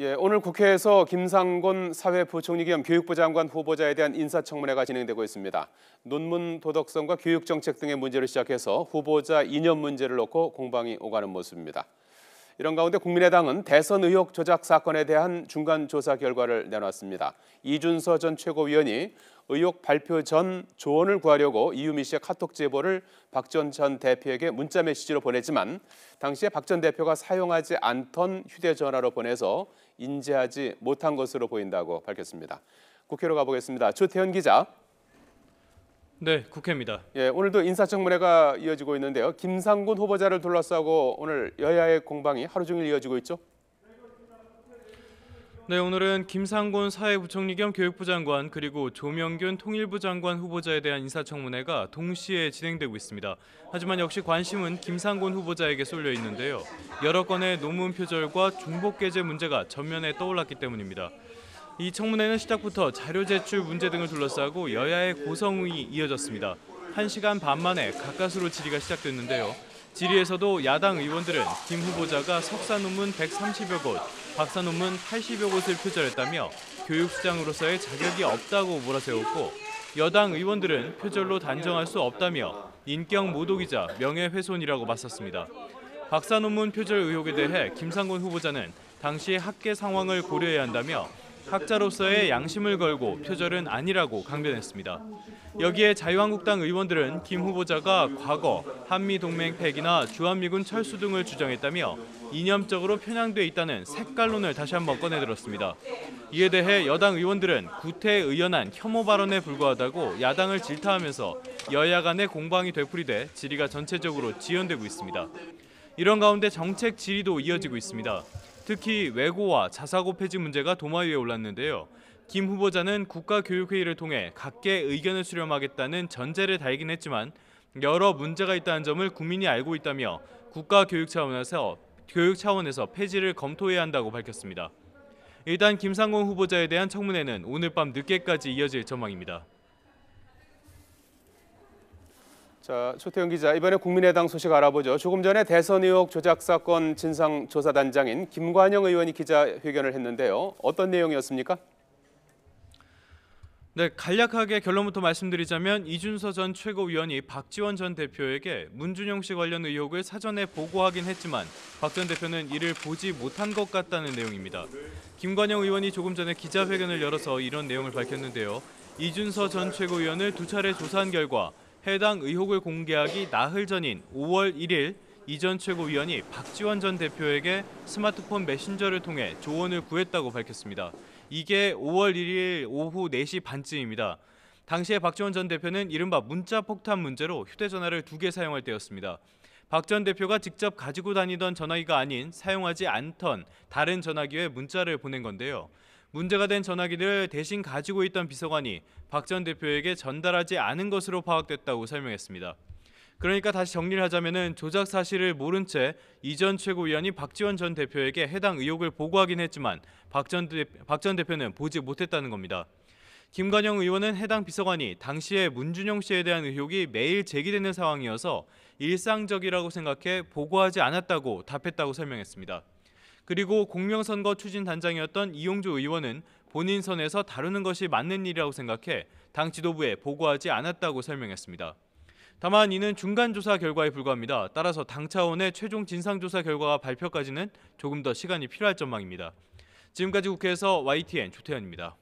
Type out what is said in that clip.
예, 오늘 국회에서 김상곤 사회부총리 겸 교육부 장관 후보자에 대한 인사청문회가 진행되고 있습니다. 논문 도덕성과 교육 정책 등의 문제를 시작해서 후보자 이념 문제를 놓고 공방이 오가는 모습입니다. 이런 가운데 국민의당은 대선 의혹 조작 사건에 대한 중간 조사 결과를 내놨습니다. 이준서 전 최고위원이 의혹 발표 전 조언을 구하려고 이유미 씨의 카톡 제보를 박 전 대표에게 문자 메시지로 보냈지만 당시에 박 전 대표가 사용하지 않던 휴대전화로 보내서 인지하지 못한 것으로 보인다고 밝혔습니다. 국회로 가보겠습니다. 주태현 기자. 네, 국회입니다. 예, 오늘도 인사청문회가 이어지고 있는데요. 김상곤 후보자를 둘러싸고 오늘 여야의 공방이 하루 종일 이어지고 있죠? 네, 오늘은 김상곤 사회부총리 겸 교육부 장관 그리고 조명균 통일부 장관 후보자에 대한 인사청문회가 동시에 진행되고 있습니다. 하지만 역시 관심은 김상곤 후보자에게 쏠려 있는데요. 여러 건의 논문 표절과 중복게재 문제가 전면에 떠올랐기 때문입니다. 이 청문회는 시작부터 자료 제출 문제 등을 둘러싸고 여야의 고성이 이어졌습니다. 1시간 반 만에 가까스로 질의가 시작됐는데요. 질의에서도 야당 의원들은 김 후보자가 석사 논문 130여 곳, 박사 논문 80여 곳을 표절했다며 교육수장으로서의 자격이 없다고 몰아세웠고, 여당 의원들은 표절로 단정할 수 없다며 인격 모독이자 명예훼손이라고 맞섰습니다. 박사 논문 표절 의혹에 대해 김상곤 후보자는 당시 학계 상황을 고려해야 한다며 학자로서의 양심을 걸고 표절은 아니라고 강변했습니다. 여기에 자유한국당 의원들은 김 후보자가 과거 한미동맹 폐기나 주한미군 철수 등을 주장했다며 이념적으로 편향돼 있다는 색깔론을 다시 한번 꺼내들었습니다. 이에 대해 여당 의원들은 구태의연한 혐오 발언에 불과하다고 야당을 질타하면서 여야 간의 공방이 되풀이돼 질의가 전체적으로 지연되고 있습니다. 이런 가운데 정책 질의도 이어지고 있습니다. 특히 외고와 자사고 폐지 문제가 도마 위에 올랐는데요. 김 후보자는 국가교육회의를 통해 각계 의견을 수렴하겠다는 전제를 달긴 했지만 여러 문제가 있다는 점을 국민이 알고 있다며 국가교육 차원에서 폐지를 검토해야 한다고 밝혔습니다. 일단 김상곤 후보자에 대한 청문회는 오늘 밤 늦게까지 이어질 전망입니다. 자, 조태현 기자, 이번에 국민의당 소식 알아보죠. 조금 전에 대선 의혹 조작 사건 진상조사단장인 김관영 의원이 기자회견을 했는데요. 어떤 내용이었습니까? 네, 간략하게 결론부터 말씀드리자면 이준서 전 최고위원이 박지원 전 대표에게 문준용 씨 관련 의혹을 사전에 보고하긴 했지만 박 전 대표는 이를 보지 못한 것 같다는 내용입니다. 김관영 의원이 조금 전에 기자회견을 열어서 이런 내용을 밝혔는데요. 이준서 전 최고위원을 두 차례 조사한 결과 해당 의혹을 공개하기 나흘 전인 5월 1일 이 전 최고위원이 박지원 전 대표에게 스마트폰 메신저를 통해 조언을 구했다고 밝혔습니다. 이게 5월 1일 오후 4시 반쯤입니다. 당시에 박지원 전 대표는 이른바 문자 폭탄 문제로 휴대전화를 2개 사용할 때였습니다. 박 전 대표가 직접 가지고 다니던 전화기가 아닌 사용하지 않던 다른 전화기에 문자를 보낸 건데요. 문제가 된 전화기를 대신 가지고 있던 비서관이 박 전 대표에게 전달하지 않은 것으로 파악됐다고 설명했습니다. 그러니까 다시 정리를 하자면은 조작 사실을 모른 채 이 전 최고위원이 박지원 전 대표에게 해당 의혹을 보고하긴 했지만 박 전 대표는 보지 못했다는 겁니다. 김관영 의원은 해당 비서관이 당시에 문준용 씨에 대한 의혹이 매일 제기되는 상황이어서 일상적이라고 생각해 보고하지 않았다고 답했다고 설명했습니다. 그리고 공명선거 추진단장이었던 이용조 의원은 본인 선에서 다루는 것이 맞는 일이라고 생각해 당 지도부에 보고하지 않았다고 설명했습니다. 다만 이는 중간조사 결과에 불과합니다. 따라서 당 차원의 최종 진상조사 결과가 발표까지는 조금 더 시간이 필요할 전망입니다. 지금까지 국회에서 YTN 조태현입니다.